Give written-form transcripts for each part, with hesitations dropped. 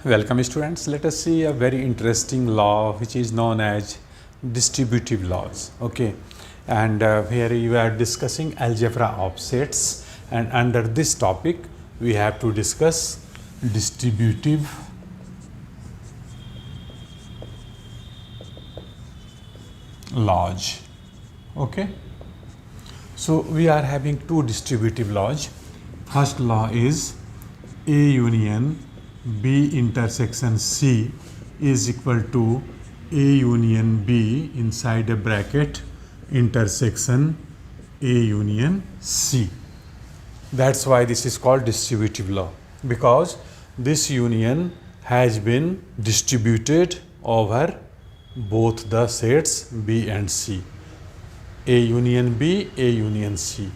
Welcome students. Let us see a very interesting law which is known as distributive laws. Okay, and here we are discussing algebra of sets, and under this topic we have to discuss distributive laws. Okay, so we are having two distributive laws. First law is A union B intersection C is equal to A union B inside a bracket intersection A union C. That's why this is called distributive law, because this union has been distributed over both the sets B and C. A union B, A union C.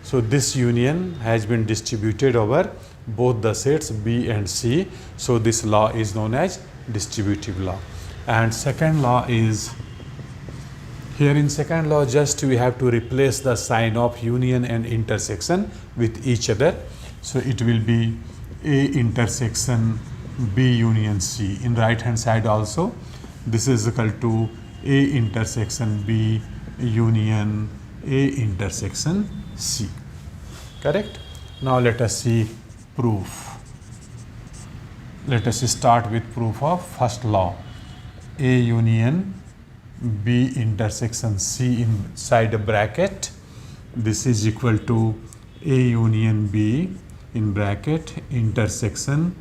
So this union has been distributed over both the sets B and C. So this law is known as distributive law. And second law is, here in second law just we have to replace the sign of union and intersection with each other. So it will be A intersection B union C. In right hand side also this is equal to A intersection B union A intersection C. Correct? Now let us see proof. Let us start with proof of first law. A union B intersection C inside a bracket. This is equal to A union B in bracket intersection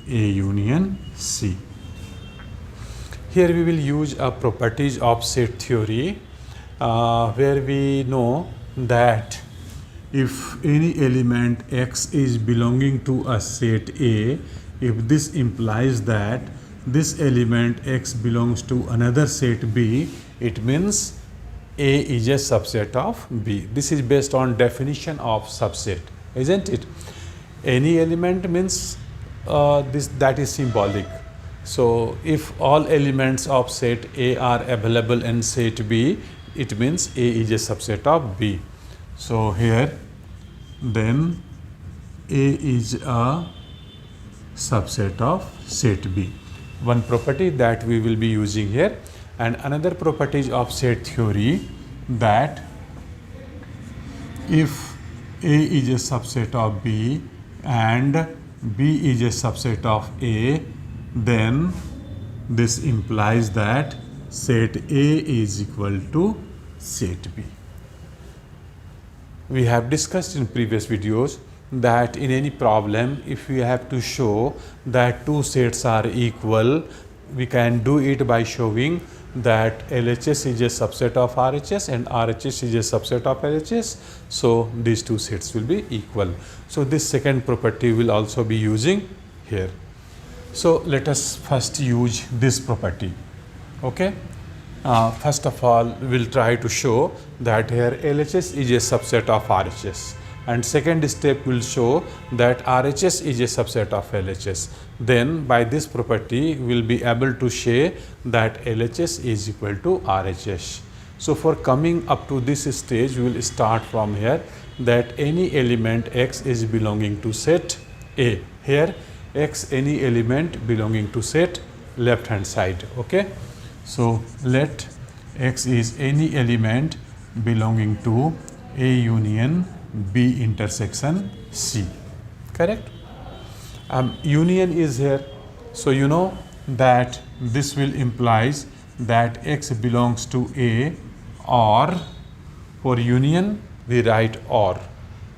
A union C. Here we will use a properties of set theory where we know that if any element X is belonging to a set A, if this implies that this element X belongs to another set B, it means A is a subset of B. This is based on definition of subset, isn't it? Any element means that is symbolic. So if all elements of set A are available in set B, it means A is a subset of B. So here then A is a subset of set B. One property that we will be using here, and another property of set theory that if A is a subset of B and B is a subset of A, then this implies that set A is equal to set B. We have discussed in previous videos that in any problem, if we have to show that two sets are equal, we can do it by showing that LHS is a subset of RHS and RHS is a subset of LHS. So these two sets will be equal. So this second property will also be using here. So let us first use this property. Okay. First of all, we will try to show that here LHS is a subset of RHS, and second step will show that RHS is a subset of LHS. Then by this property we will be able to say that LHS is equal to RHS. So for coming up to this stage, we will start from here that any element X is belonging to set A. Here X any element belonging to set left hand side. Okay. So let X is any element belonging to A union B intersection C. Correct? Union is here. So you know that this will implies that X belongs to A, or for union we write or,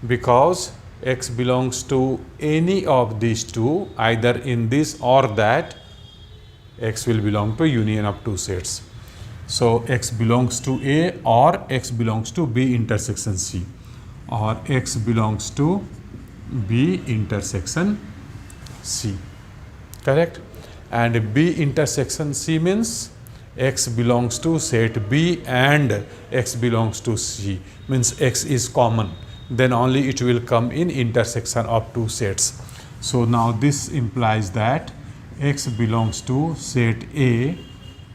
because X belongs to any of these two, either in this or that, X will belong to union of two sets. So X belongs to A, or X belongs to B intersection C, or X belongs to B intersection C. Correct? And B intersection C means X belongs to set B and X belongs to C, means X is common. Then only it will come in intersection of two sets. So now this implies that X belongs to set A,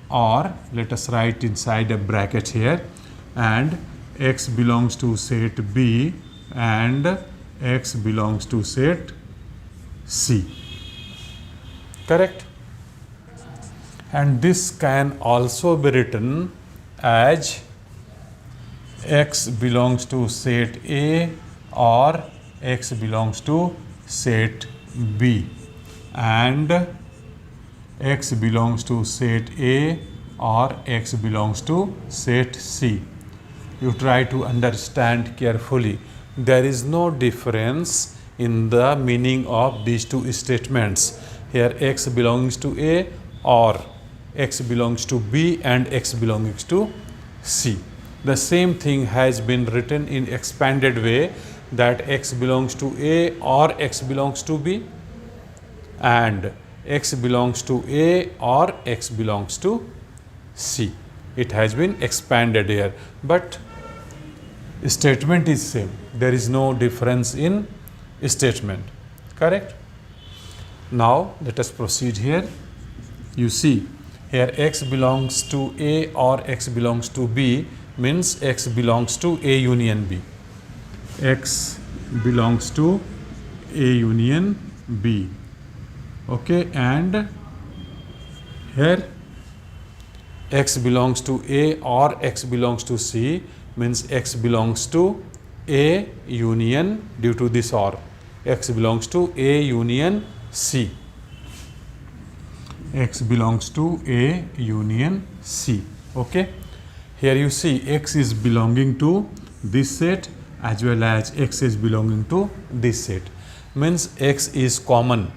or let us write inside a bracket here, and X belongs to set B and X belongs to set C. correct? And this can also be written as X belongs to set A or X belongs to set B, and X belongs to set A or X belongs to set C. You try to understand carefully. There is no difference in the meaning of these two statements. Here X belongs to A or X belongs to B and X belongs to C. The same thing has been written in expanded way, that X belongs to A or X belongs to B, and X belongs to A or X belongs to C. It has been expanded here, but statement is same. There is no difference in statement, correct? Now let us proceed here. You see here X belongs to A or X belongs to B means X belongs to A union B. X belongs to A union B. Okay, and here X belongs to A or X belongs to C means X belongs to A union, due to this OR. X belongs to A union C. X belongs to A union C. Okay. Here you see X is belonging to this set as well as X is belonging to this set. Means X is common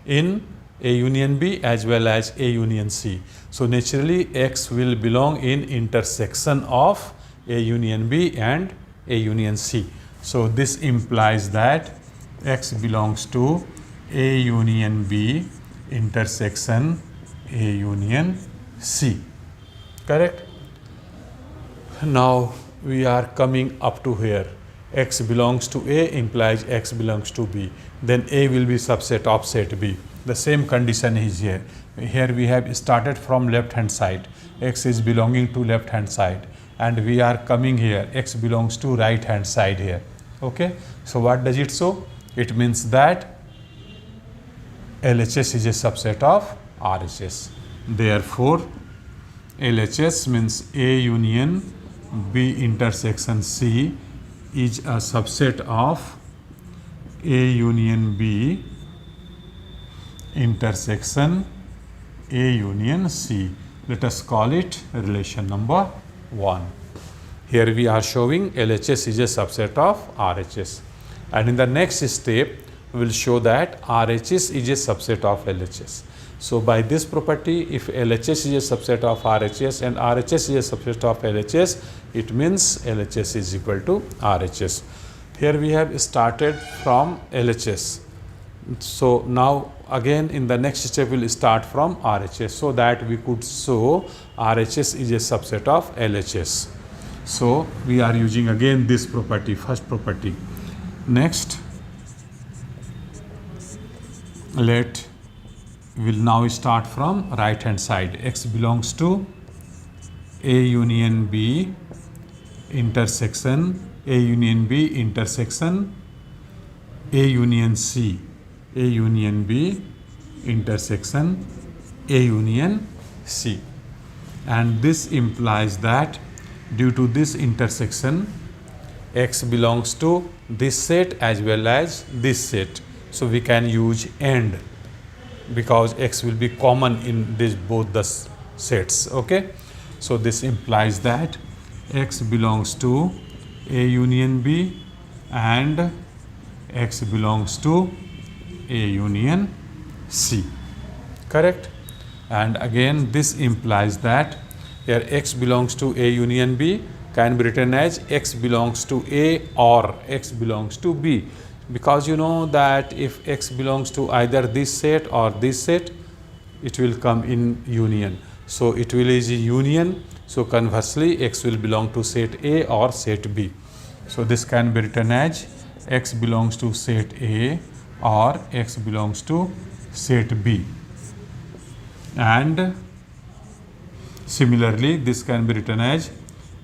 in A union B as well as A union C. So naturally X will belong in intersection of A union B and A union C. So this implies that X belongs to A union B intersection A union C. Correct? Now we are coming up to here. X belongs to A implies X belongs to B. Then A will be subset of set B. The same condition is here. Here we have started from left hand side. X is belonging to left hand side. And we are coming here. X belongs to right hand side here. Okay. So what does it show? It means that LHS is a subset of RHS. Therefore, LHS means A union B intersection C is a subset of A union B intersection A union C. Let us call it relation number 1. Here we are showing LHS is a subset of RHS. And in the next step, we will show that RHS is a subset of LHS. So by this property, if LHS is a subset of RHS and RHS is a subset of LHS, it means LHS is equal to RHS. Here we have started from LHS. So now again in the next step we will start from RHS, so that we could show RHS is a subset of LHS. So we are using again this property, first property. Next, we will now start from right hand side. X belongs to A union B intersection A union B intersection A union C. A union B intersection A union C. And this implies that due to this intersection, X belongs to this set as well as this set. So we can use AND, because X will be common in this both the sets. Okay. So this implies that X belongs to A union B and X belongs to A union C. Correct? And again this implies that here X belongs to A union B can be written as X belongs to A or X belongs to B, because you know that if X belongs to either this set or this set, it will come in union. So it will is a union. So conversely, X will belong to set A or set B. So this can be written as X belongs to set A or X belongs to set B. And similarly, this can be written as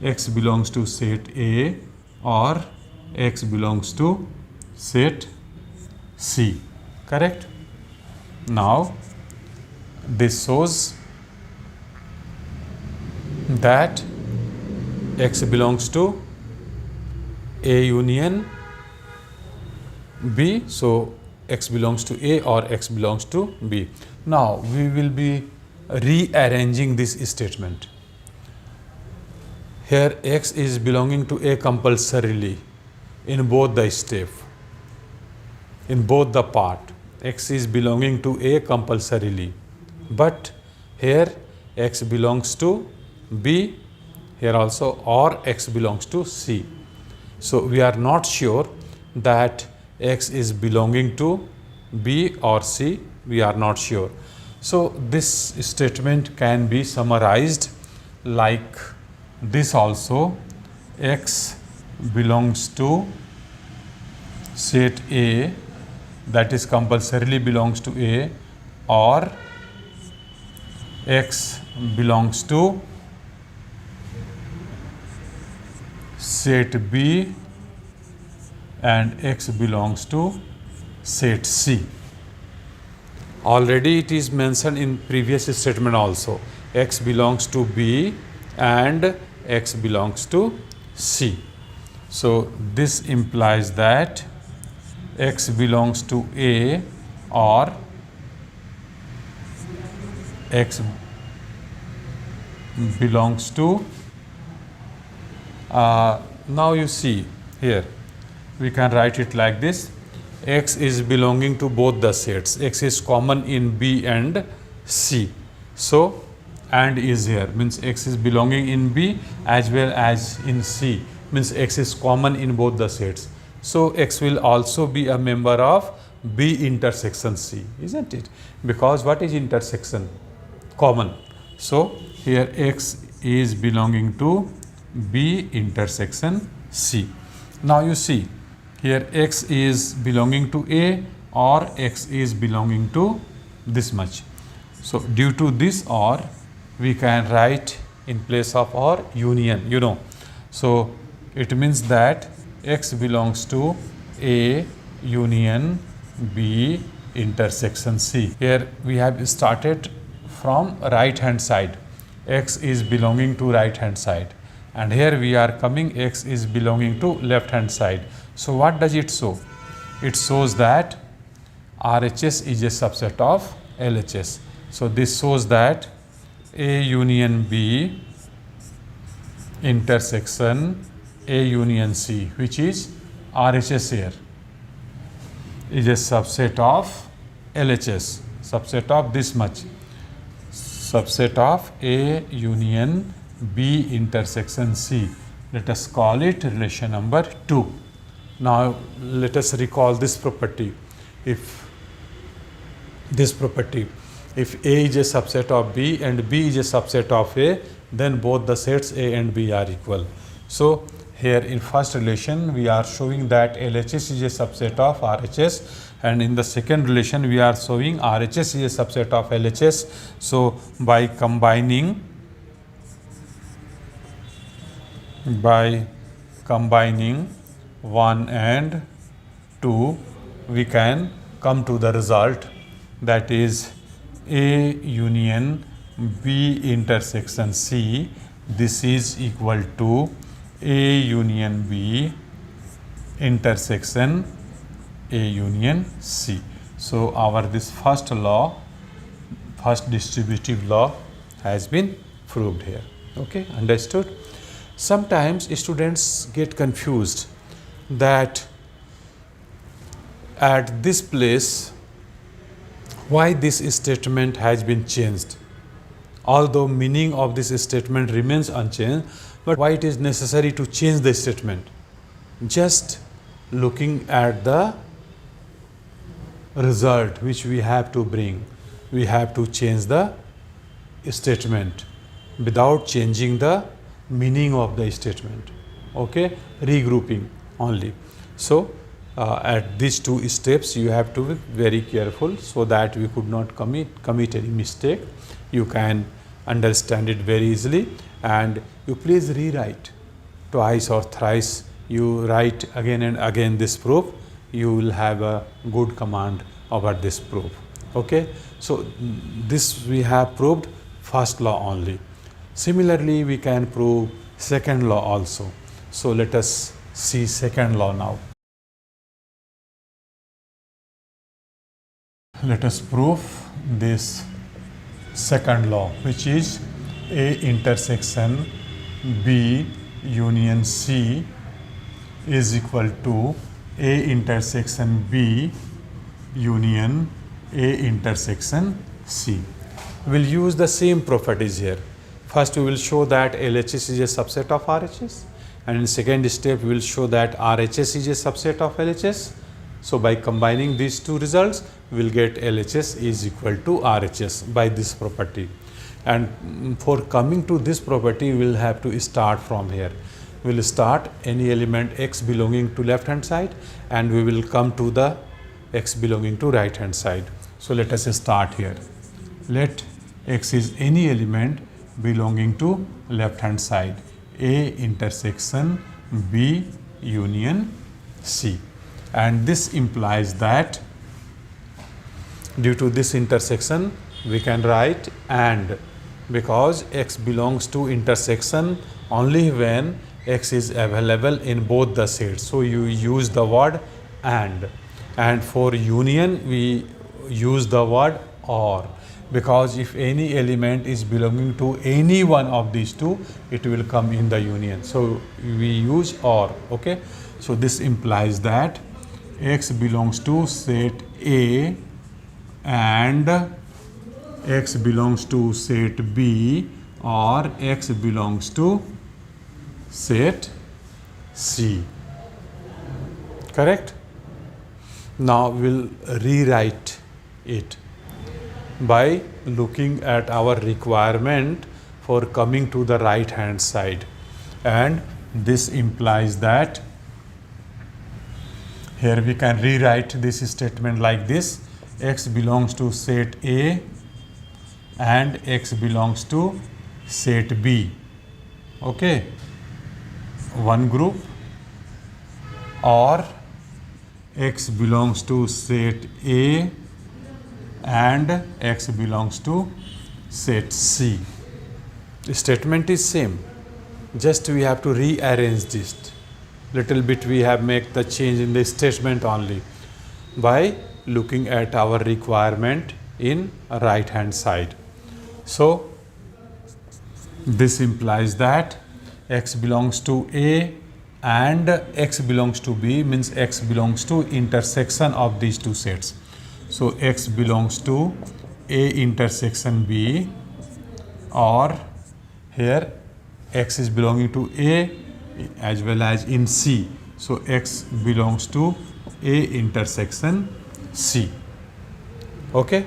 X belongs to set A or X belongs to set C. Correct? Now this shows that X belongs to A union B. So X belongs to A or X belongs to B. Now we will be rearranging this statement. Here X is belonging to A compulsorily in both the step, in both the part. X is belonging to A compulsorily, but here X belongs to B, here also, or X belongs to C. So we are not sure that X is belonging to B or C, we are not sure. So this statement can be summarized like this also: X belongs to set A, that is compulsorily belongs to A, or X belongs to set B and X belongs to set C. Already it is mentioned in previous statement also, X belongs to B and X belongs to C. So this implies that X belongs to A or X belongs to now you see here we can write it like this: X is belonging to both the sets. X is common in B and C. So and is here means X is belonging in B as well as in C, means X is common in both the sets. So X will also be a member of B intersection C, isn't it? Because what is intersection? Common. So here X is belonging to B intersection C. Now you see here X is belonging to A or X is belonging to this much. So due to this or, we can write in place of or union, you know. So it means that X belongs to A union B intersection C. Here we have started from right hand side. X is belonging to right hand side, and here we are coming, X is belonging to left hand side. So what does it show? It shows that RHS is a subset of LHS. So this shows that A union B intersection A union C, which is RHS here, is a subset of LHS, subset of this much, subset of A union B intersection C. Let us call it relation number 2. Now let us recall this property. If this property, if A is a subset of B and B is a subset of A, then both the sets A and B are equal. So here in first relation we are showing that LHS is a subset of RHS, and in the second relation we are showing RHS is a subset of LHS. So by combining 1 and 2, we can come to the result, that is A union B intersection C. This is equal to A union B intersection A union C. So our this first law, first distributive law has been proved here. Okay, understood? Sometimes students get confused that at this place why this statement has been changed, although meaning of this statement remains unchanged, but why it is necessary to change the statement. Just looking at the result which we have to bring, we have to change the statement without changing the meaning of the statement. Okay, regrouping only. So at these two steps you have to be very careful so that we could not commit any mistake. You can understand it very easily, and you please rewrite twice or thrice. You write again and again this proof, you will have a good command over this proof. Okay, so this we have proved first law only. Similarly, we can prove second law also. So let us see second law now. Let us prove this second law, which is A intersection B union C is equal to A intersection B union A intersection C. We will use the same properties here. First we will show that LHS is a subset of RHS, and in second step we will show that RHS is a subset of LHS. So by combining these two results, we will get LHS is equal to RHS by this property. And for coming to this property, we will have to start from here. We will start any element x belonging to left hand side, and we will come to the x belonging to right hand side. So let us start here. Let x is any element belonging to left hand side, A intersection B union C. And this implies that due to this intersection we can write AND, because x belongs to intersection only when x is available in both the sets. So you use the word and for union we use the word OR, because if any element is belonging to any one of these two, it will come in the union. So we use OR. Okay, so this implies that x belongs to set A and x belongs to set B, or x belongs to set C. Correct? Now we'll rewrite it by looking at our requirement for coming to the right hand side, and this implies that here we can rewrite this statement like this: x belongs to set A and x belongs to set B. Okay, one group, or x belongs to set A and x belongs to set C. The statement is same, just we have to rearrange this little bit. We have make the change in the statement only by looking at our requirement in right hand side. So this implies that x belongs to A and x belongs to B, means x belongs to intersection of these two sets. So x belongs to A intersection B, or here x is belonging to A as well as in C. So x belongs to A intersection C. Okay,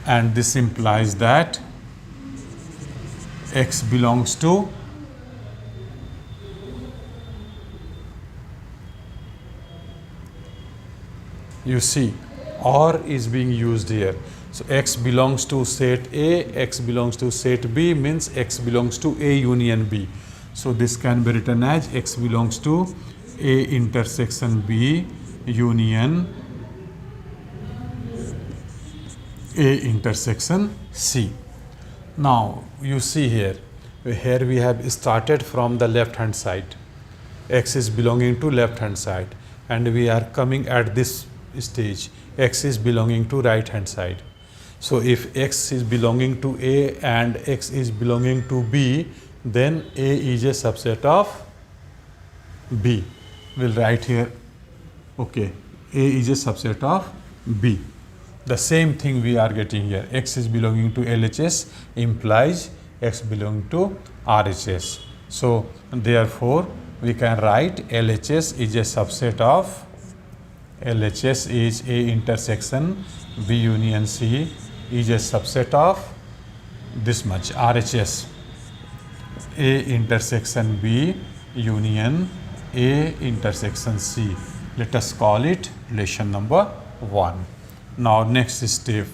and this implies that x belongs to you see OR is being used here. So x belongs to set A, x belongs to set B, means x belongs to A union B. So this can be written as x belongs to A intersection B union A intersection C. Now you see here we have started from the left hand side. X is belonging to left hand side, and we are coming at this stage, x is belonging to right hand side. So if x is belonging to A and x is belonging to B, then A is a subset of B. We'll write here, okay, A is a subset of B. The same thing we are getting here. X is belonging to LHS implies x belonging to RHS. So therefore we can write LHS is a subset of LHS is A intersection B union C is a subset of this much RHS A intersection B union A intersection C. Let us call it relation number 1. Now next step,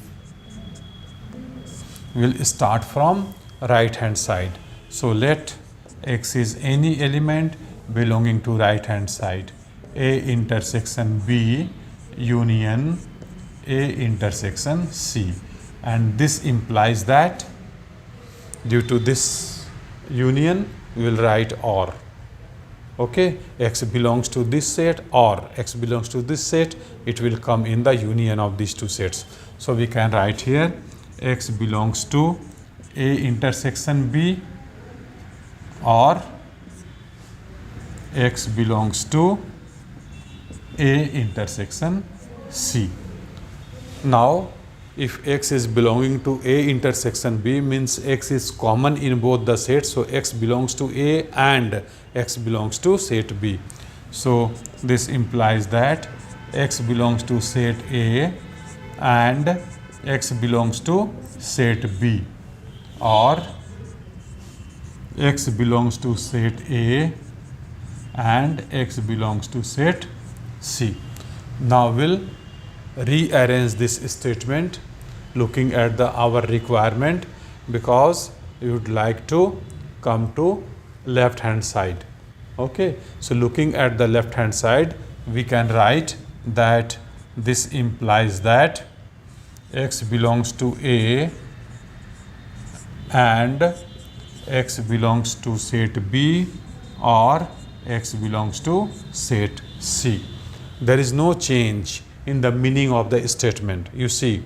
we will start from right hand side. So let x is any element belonging to right hand side, A intersection B union A intersection C, and this implies that due to this union we will write OR. Okay, X belongs to this set or X belongs to this set, it will come in the union of these two sets. So we can write here X belongs to A intersection B or X belongs to A intersection C. Now if X is belonging to A intersection B, means X is common in both the sets, so X belongs to A and X belongs to set B. So this implies that X belongs to set A and X belongs to set B, or X belongs to set A and X belongs to set C. Now we'll rearrange this statement looking at our requirement, because we would like to come to left hand side. Okay, so looking at the left hand side, we can write that this implies that X belongs to A and X belongs to set B or X belongs to set C. There is no change in the meaning of the statement. You see,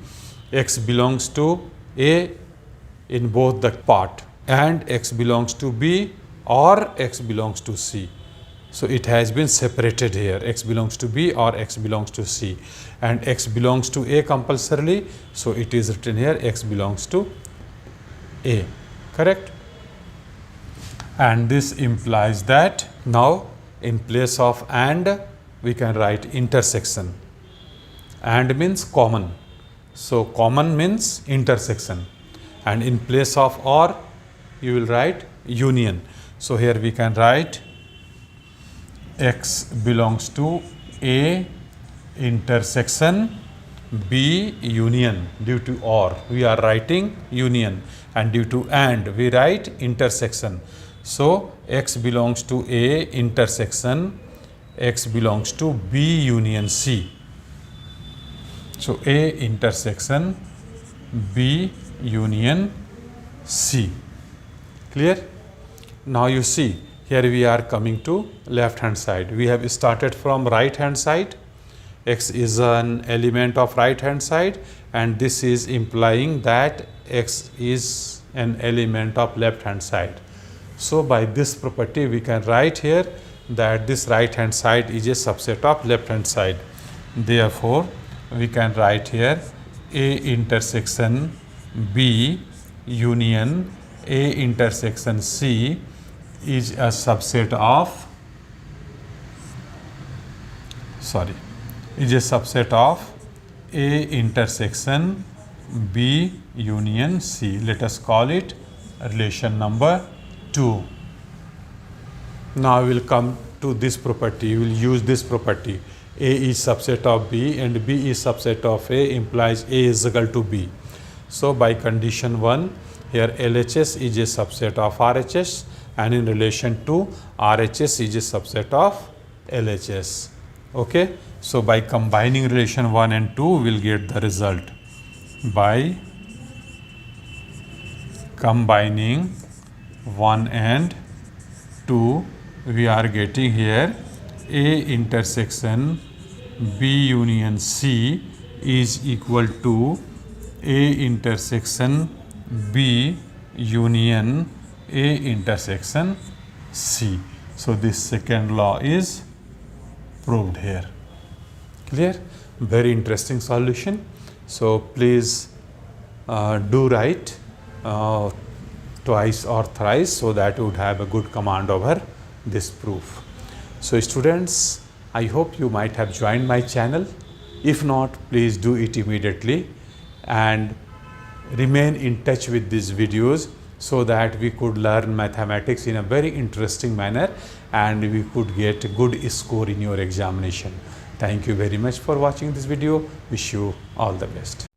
X belongs to A in both the part and X belongs to B or X belongs to C. So it has been separated here, X belongs to B or X belongs to C, and X belongs to A compulsorily, so it is written here X belongs to A, correct? And this implies that now in place of AND we can write intersection. AND means common, so common means intersection, and in place of OR you will write union. So here we can write X belongs to A intersection B union. Due to OR we are writing union, and due to AND we write intersection. So X belongs to A intersection X belongs to B union C. So A intersection B union C. Clear? Now you see, here we are coming to left hand side. We have started from right hand side. X is an element of right hand side, and this is implying that X is an element of left hand side. So by this property we can write here that this right hand side is a subset of left hand side. Therefore we can write here A intersection B union A intersection C is a subset of A intersection B union C. Let us call it relation number 2. Now we will come to this property. We will use this property. A is subset of B and B is subset of A, implies A is equal to B. So by condition 1, here LHS is a subset of RHS, and in relation to RHS is a subset of LHS. Okay. So by combining relation 1 and 2, we will get the result. By combining 1 and 2, we are getting here A intersection B union C is equal to A intersection B union A intersection C. So this second law is proved here. Clear? Very interesting solution. So please do write twice or thrice, so that you would have a good command over this proof. So students, I hope you might have joined my channel. If not, please do it immediately and remain in touch with these videos, so that we could learn mathematics in a very interesting manner and we could get a good score in your examination. Thank you very much for watching this video. Wish you all the best.